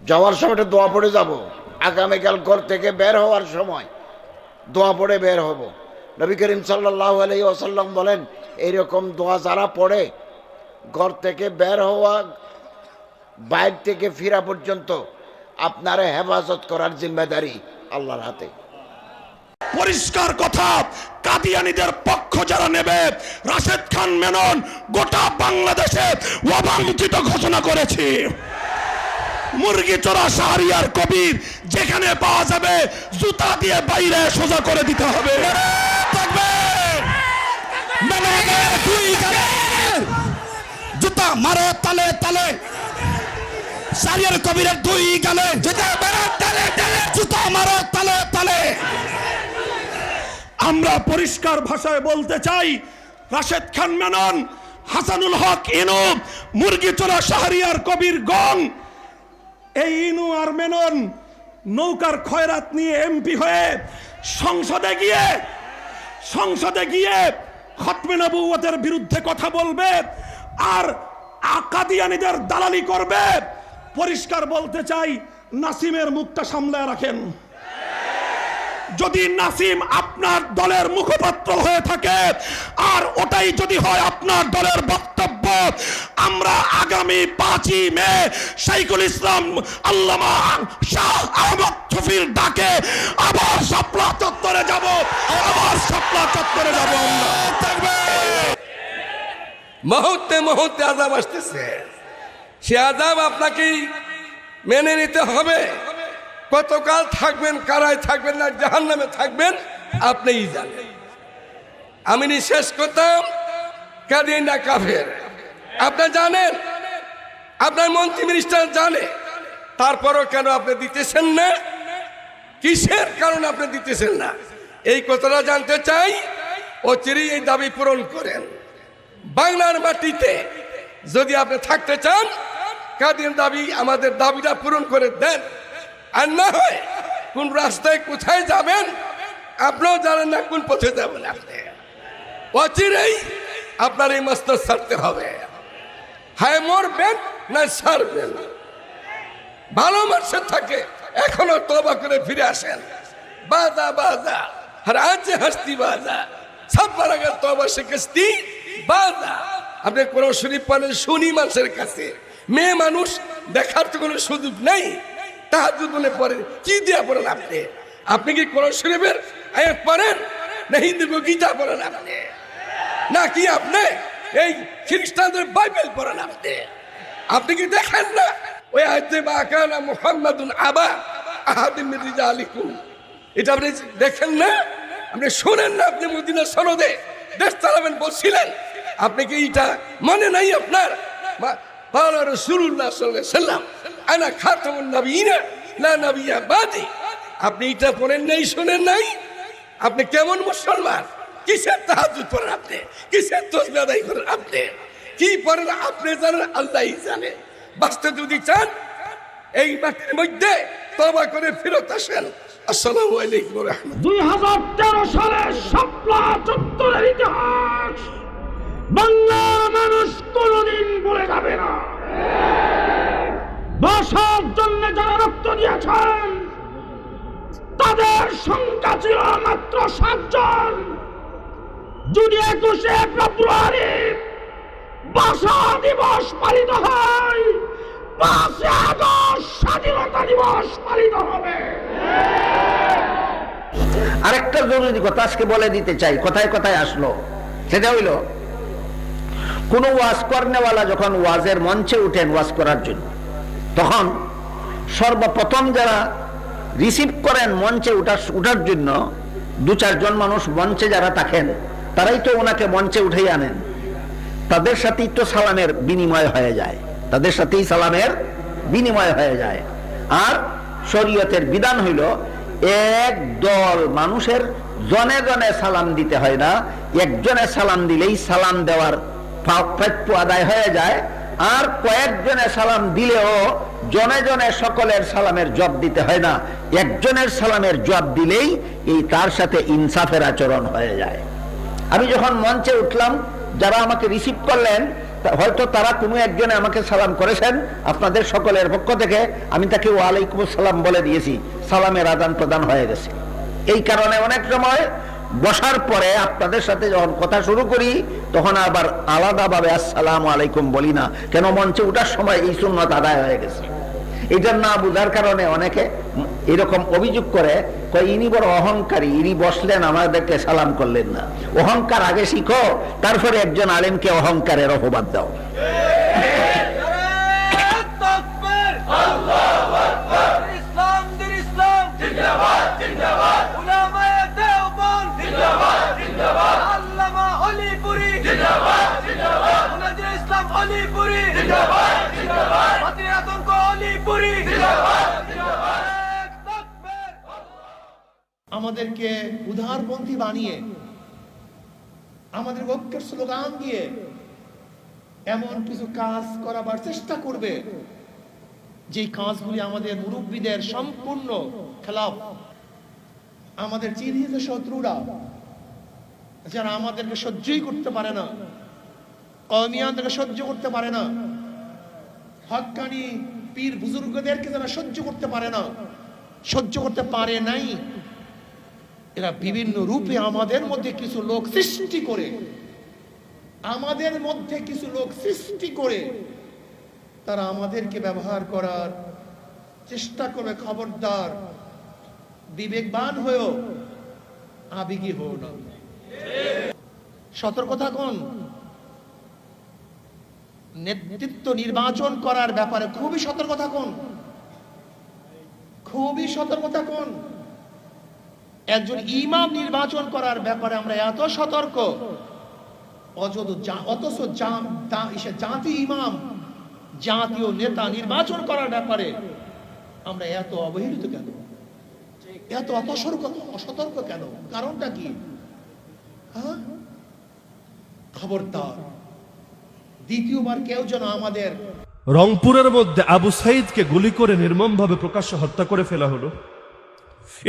যাওয়ার সময় একটা দোয়া পড়ে যাব। আগামীকাল ঘর থেকে বের হওয়ার সময় দোয়া পড়ে বের হব। নবী করিম সাল্লাল্লাহু আলাইহি ওয়াসাল্লাম বলেন, এইরকম দোয়া যারা পড়ে ঘর থেকে বের হওয়া বাইরে থেকে ফিরা পর্যন্ত আপনারা হেফাজত করার জিম্মেদারি আল্লাহর হাতে। পরিষ্কার কথা, কাদিয়ানীদের পক্ষ যারা নেবে, রাশেদ খান মেনন গোটা বাংলাদেশে অবাঞ্ছিত ঘোষণা করেছে। মুরগিচোরা শাহরিয়ার কবির যেখানে পাওয়া যাবে জুতা দিয়ে বাইরে সোজা করে দিতে হবে। জুতা মারো তালে তালে, শাহরিয়ার কবিরের দুই গালে জুতা মারো তালে তালে, জুতা মারো তালে তালে। আমরা পরিষ্কার ভাষায় বলতে চাই, রাশেদ খান মেনন, হাসানুল হক ইনু, মুরগিচোরা শাহরিয়ার কবির গং, এই ইনু আর মেনন নৌকার খয়রাত নিয়ে এমপি হয়ে সংসদে গিয়ে খতমে নবুয়তের বিরুদ্ধে কথা বলবে আর কাদিয়ানীদের দালালি করবে। পরিষ্কার বলতে চাই, নাসিমের মুখটা সামলায় রাখেন। যদি নাসিম আপনার দলের মুখপাত্র হয়ে থাকে আর ওটাই যদি হয় আপনার দলের বক্তব্য, আমরা আগামী 5ই মে শাইখুল ইসলাম আল্লামা শাহ আহমদ শফির ডাকে আবার শাপলা চত্বরে যাব। মুহূর্তে মুহূর্তে আযাব আসতেছে, সে আযাব আপনাকেই মেনে নিতে হবে। কতকাল থাকবেন, কারায় থাকবেন না জাহান্নামে থাকবেন আপনিই জানেন। আমি শেষ করতাম, কাদিয়ানীরা কাফের আপনি জানেন, আপনার মন্ত্রী মিনিস্টার জানে, তারপরও কেন আপনি দিতেছেন না? কিসের কারণে আপনি দিতেছেন না এই কথাটা জানতে চাই। অচিরেই এই দাবি পূরণ করেন। বাংলার মাটিতে যদি আপনি থাকতে চান, কাদিয়ানী দাবি, আমাদের দাবিটা পূরণ করে দেন। আর না হয় কোন রাস্তায় কোথায় যাবেন আপনিও জানেন না, কোন পথে যাবেন আপনি। অচিরেই আপনার এই মস্তক ছাড়তে হবে। হায় মরবেন না ছাড়বেন। ভালো মানুষের থাকে এখনো তওবা করে ফিরে আসেন। বাজা বাজা আর আজ হাসতি বাজা সব বারাগে তওবা শিখস্তি বাজা। আপনি কোরআন শরীফ পড়েন, শুনি মানুষের কাছে, মেয়ে মানুষ দেখার তো কোনো সুযোগ নেই। তাহাজ্জুদ বলে পড়েন, কি দিয়া পড়েন আপনি? আপনি কি কোরআন শরীফের আয়াত পড়েন না হিন্দু গীতা পড়েন আপনি? নাকি আপনি এই খ্রিস্টানদের বাইবেল পড়েন আপনি? আপনি কি দেখেন না ওই আয়াতে মা কানা মুহাম্মাদুন আবা আহাদিম মিন রিজালিকুম, এটা আপনি দেখেন না? আপনি শোনেন না? আপনি মদিনা সনদে দেশ চালাবেন বলছিলেন, আপনি কি এটা মনে নাই আপনার? قال رسول الله صلى الله عليه وسلم انا خاتم النبيين لا نبي بعدي। আপনি এটা পড়েন নাই, শোনেন নাই? আপনি কেমন মুসলমান? কিসের তাহাজ্জুদ পড়েন আপনি? কিসের তাসবিহ আদায় করেন আপনি? কি পড়েন আপনি জানেন, আল্লাহই জানে। বাঁচতে যদি চান এই মাটির মধ্যে তওবা করে ফেরত আসেন। আসসালামু আলাইকুম ওয়া রাহমাতুল্লাহ। 2013 সালের শাপলা চত্বরের ইতিহাস বাংলার মানুষ কোনদিন ভুলে যাবে না। ভাষার জন্য যারা রক্ত দিয়েছেন তাদের সংখ্যা ছিল মাত্র 7 জন। যদি 21শে ফেব্রুয়ারি ভাষা দিবস পালিত হয়, 5 আগস্ট স্বাধীনতা দিবস পালিত হবে। আরেকটা জরুরি কথা আজকে বলে দিতে চাই, কথায় কথায় আসলো। সেটা হইল, কোন ওয়াজ করনেওয়ালা যখন ওয়াজের মঞ্চে উঠেন ওয়াজ করার জন্য, তখন সর্বপ্রথম যারা রিসিভ করেন মঞ্চে উঠার জন্য 2-4 জন মানুষ মঞ্চে যারা থাকেন, তারাই তো ওনাকে মঞ্চে উঠেই আনেন। তাদের সাথেই তো সালামের বিনিময় হয়ে যায়, তাদের সাথেই সালামের বিনিময় হয়ে যায়। আর শরীয়তের বিধান হইল, এক দল মানুষের জনে জনে সালাম দিতে হয় না, একজনে সালাম দিলেই সালাম দেওয়ার প্রাপ্য আদায় হয়ে যায়। আর কয়েকজনে সালাম দিলেও জনে জনে সকলের সালামের জবাব দিতে হয় না, একজনের সালামের জবাব দিলেই এই তার সাথে ইনসাফের আচরণ হয়ে যায়। আমি যখন মঞ্চে উঠলাম, যারা আমাকে রিসিভ করলেন হয়তো তারা কোনো একজনে আমাকে সালাম করেছেন আপনাদের সকলের পক্ষ থেকে, আমি তাকে ওয়ালাইকুম আসসালাম বলে দিয়েছি, সালামের আদান প্রদান হয়ে গেছে। এই কারণে অনেক সময় বসার পরে আপনাদের সাথে যখন কথা শুরু করি তখন আবার আলাদাভাবে আসসালামু আলাইকুম বলি না, কেন মঞ্চে ওঠার সময় এই সুন্নত আদায় হয়ে গেছে। এটা না বুঝার কারণে অনেকে এরকম অভিযোগ করে, ইনি বড় অহংকারী, ইনি বসলেন আমাদেরকে সালাম করলেন না। অহংকার আগে শিখো, তারপরে একজন আলেমকে অহংকারের অপবাদ দাও। আমাদেরকে উদারপন্থী বানিয়ে, আমাদের ঐক্যের স্লোগান দিয়ে এমন কিছু কাজ করাবার চেষ্টা করবে যে কাজগুলি আমাদের মুরব্বীদের সম্পূর্ণ খেলাফ। আমাদের চিহ্নিত শত্রুরা যারা আমাদেরকে সহ্যই করতে পারে না, কওমিয়ানদেরকে সহ্য করতে পারে না, হক্কানি পীর বুজুর্গদেরকে যারা সহ্য করতে পারে না, সহ্য করতে পারে নাই, এরা বিভিন্ন রূপে আমাদের মধ্যে কিছু লোক সৃষ্টি করে, তারা আমাদেরকে ব্যবহার করার চেষ্টা করবে। খবরদার, বিবেকবান হয়েও আবেগী হও না, সতর্ক থাকুন। নেতৃত্ব নির্বাচন করার ব্যাপারে খুবই সতর্ক থাকুন, খুবই সতর্ক থাকুন। একজন ইমাম নির্বাচন করার ব্যাপারে আমরা এত সতর্ক, অথচ জাতি ইমাম, জাতীয় নেতা নির্বাচন করার ব্যাপারে আমরা এত অবহেলিত কেন, এত অসতর্ক কেন? কারণটা কি? হ্যাঁ, খবরদার, দ্বিতীয়বার কেউ যেন আমাদের। রংপুরের মধ্যে আবু সাইদকে গুলি করে নির্মমভাবে প্রকাশ্যে হত্যা করে ফেলা হলো।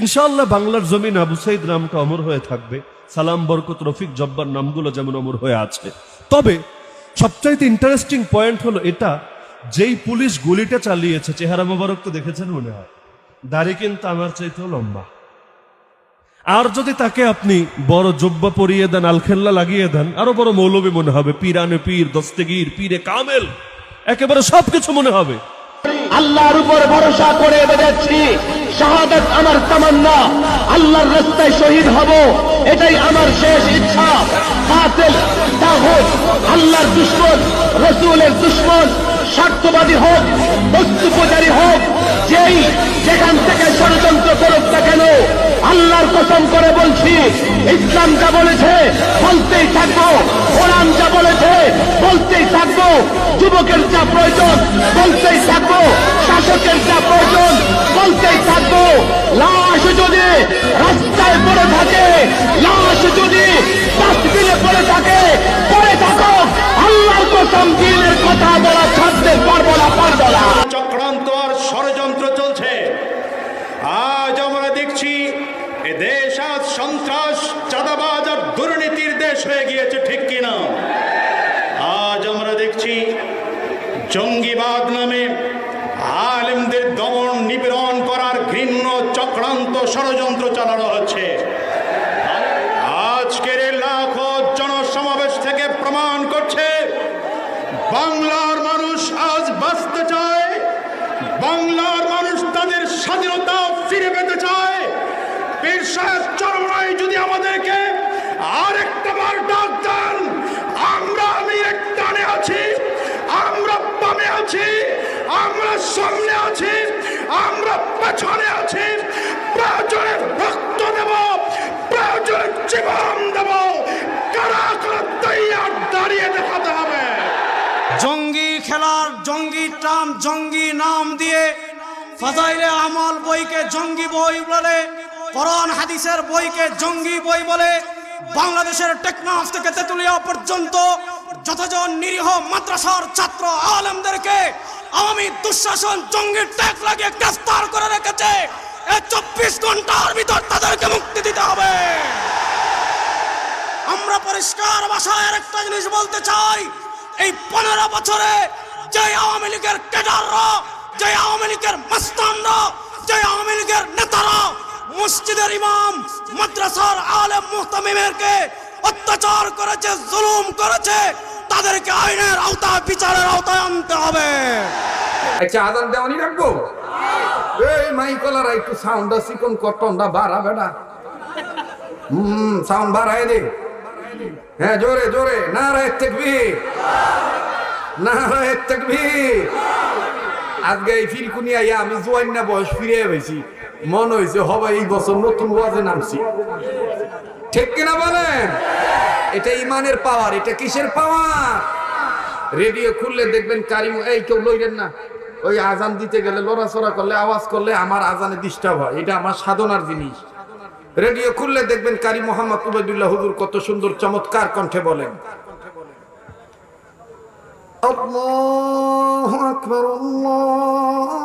ইনশাআল্লাহ বাংলার জমিন আবু সাইদ নামটা অমর হয়ে থাকবে, সালাম, বরকত, রফিক, জব্বার নামগুলো যেমন অমর হয়ে আছে। তবে সবচাইতে ইন্টারেস্টিং পয়েন্ট হলো এটা, যেই পুলিশ গুলিটা চালিয়েছে চেহারা মোবারক তো দেখেছেন মনে হয়, দাড়ি কিন্তু আমার চাইতেও লম্বা। আর যদি তাকে আপনি বড় জব্বা পরিয়ে দেন, আলখেল্লা লাগিয়ে দেন, আরো বড় মৌলবী মনে হবে, পীরানে পীর, দস্তেগীর, পীরে কামেল, একেবারে সবকিছু মনে হবে। আল্লাহর উপর ভরসা করে বেড়েছি, শাহাদাত আমার তামান্না, আল্লাহর রাস্তায় শহীদ হব, এটাই আমার শেষ ইচ্ছা। বাতিল, তাগুত, আল্লাহর দুশমন, রাসূলের দুশমন, স্বার্থবাদী হোক, বস্তু পূজারী হোক, যেই যেখান থেকে ষড়যন্ত্র করুক না কেন, আল্লাহর কসম করে বলছি, ইসলাম যা বলেছে বলতেই থাকবো, কোরআন যা বলেছে বলতেই থাকবো, যুবকের যা প্রয়োজন বলতেই থাকবো, শাসকের যা প্রয়োজন বলতেই থাকবো। লাশ যদি রাস্তায় পড়ে থাকে, লাশ যদি ডাস্টবিনে পড়ে থাকে, পড়ে থাকো, আল্লাহর কসম দিনের কথা বলা ছাড়তে পারবো না, পারবো না। চক্রান্ত আর ষড়যন্ত্র চলছে। আজ আমরা দেখছি এ দেশ আজ সন্ত্রাস, চাঁদাবাজ আর দুর্নীতির দেশ হয়ে গিয়েছে, ঠিক কিনা? আজ আমরা দেখছি জঙ্গিবাদ নামে আলেমদের দমন নিপীড়ন করার ঘৃণ্য চক্রান্ত ষড়যন্ত্র চালানো হচ্ছে। আজকের এই লাখো জনসমাবেশ থেকে প্রমাণ করছে বাংলার মানুষ আজ বাঁচতে চায়, বাংলার মানুষ তাদের স্বাধীনতা ফিরে পেতে চায়। পীর সাহেব চরমরাই যদি আমাদেরকে আরেকটা বার ডাক দেন, আমরা আমিরের টানে আছি, আমরা বামে আছি, আমরা সামনে আছি, আমরা পেছনে আছি, প্রয়োজনে রক্ত দেব, প্রয়োজনে জীবন দেব, কারা কারা তৈয়ার দাঁড়িয়ে দেখাতে হবে। জঙ্গি খেলার জঙ্গি ট্রাম, জঙ্গি নাম দিয়ে ফাজাইলে আমল বইকে জঙ্গি বই বলে, কোরআন হাদিসের বইকে জঙ্গি বই বলে, বাংলাদেশের টেকনাফ থেকে তেতুলিয়া পর্যন্ত যতজন নিরীহ মাদ্রাসার ছাত্র আলেমদেরকে আওয়ামী দুঃশাসন জঙ্গির ট্যাগ লাগিয়ে গ্রেফতার করে রেখেছে। এই 24 ঘন্টার ভিতর তাদেরকে মুক্তি দিতে হবে। আমরা পরিষ্কার ভাষায় একটা জিনিস বলতে চাই, এই 15 বছরে যে আওয়ামী লীগের ক্যাডাররা, যে আওয়ামী লীগের মাস্তানরা, যে আওয়ামী লীগের নেতারা মসজিদের ইমাম, মাদ্রাসার আলেম মুহতামিমকে অত্যাচার করেছে, জুলুম করেছে, তাদেরকে আইনের আওতায়, বিচারের আওতায় আনতে হবে। আচ্ছা, আজান দেওয়ানি রাখবো? এই মাইকলার একটু সাউন্ডটা চিকন কটনটা বাড়া বেটা। সাউন্ড বাড়ায় দে। হ্যাঁ, জোরে জোরে নারায়ে তাকবীর, নারায়ে তাকবীর। আজকে এই ফিলকুনি আইয়া আমি জোয়ান্না বয়স ফিরে পেয়েছি, মনে হয়েছে হবে এই বছর নতুন ওয়াজে নামছি। ঠিক কিনা বলেন? এটা ইমানের পাওয়ার। এটা কিসের পাওয়ার? রেডিও খুললে দেখবেন কারিম, এই কেউ লইলেন না, ওই আজান দিতে গেলে লড়াচড়া করলে, আওয়াজ করলে আমার আজানে ডিস্টার্ব হয়, এটা আমার সাধনার জিনিস। রেডিও খুললে দেখবেন কারি মোহাম্মদ উবাইদুল্লাহ হুজুর কত সুন্দর চমৎকার কণ্ঠে বলেন, আল্লাহু আকবার, আল্লাহু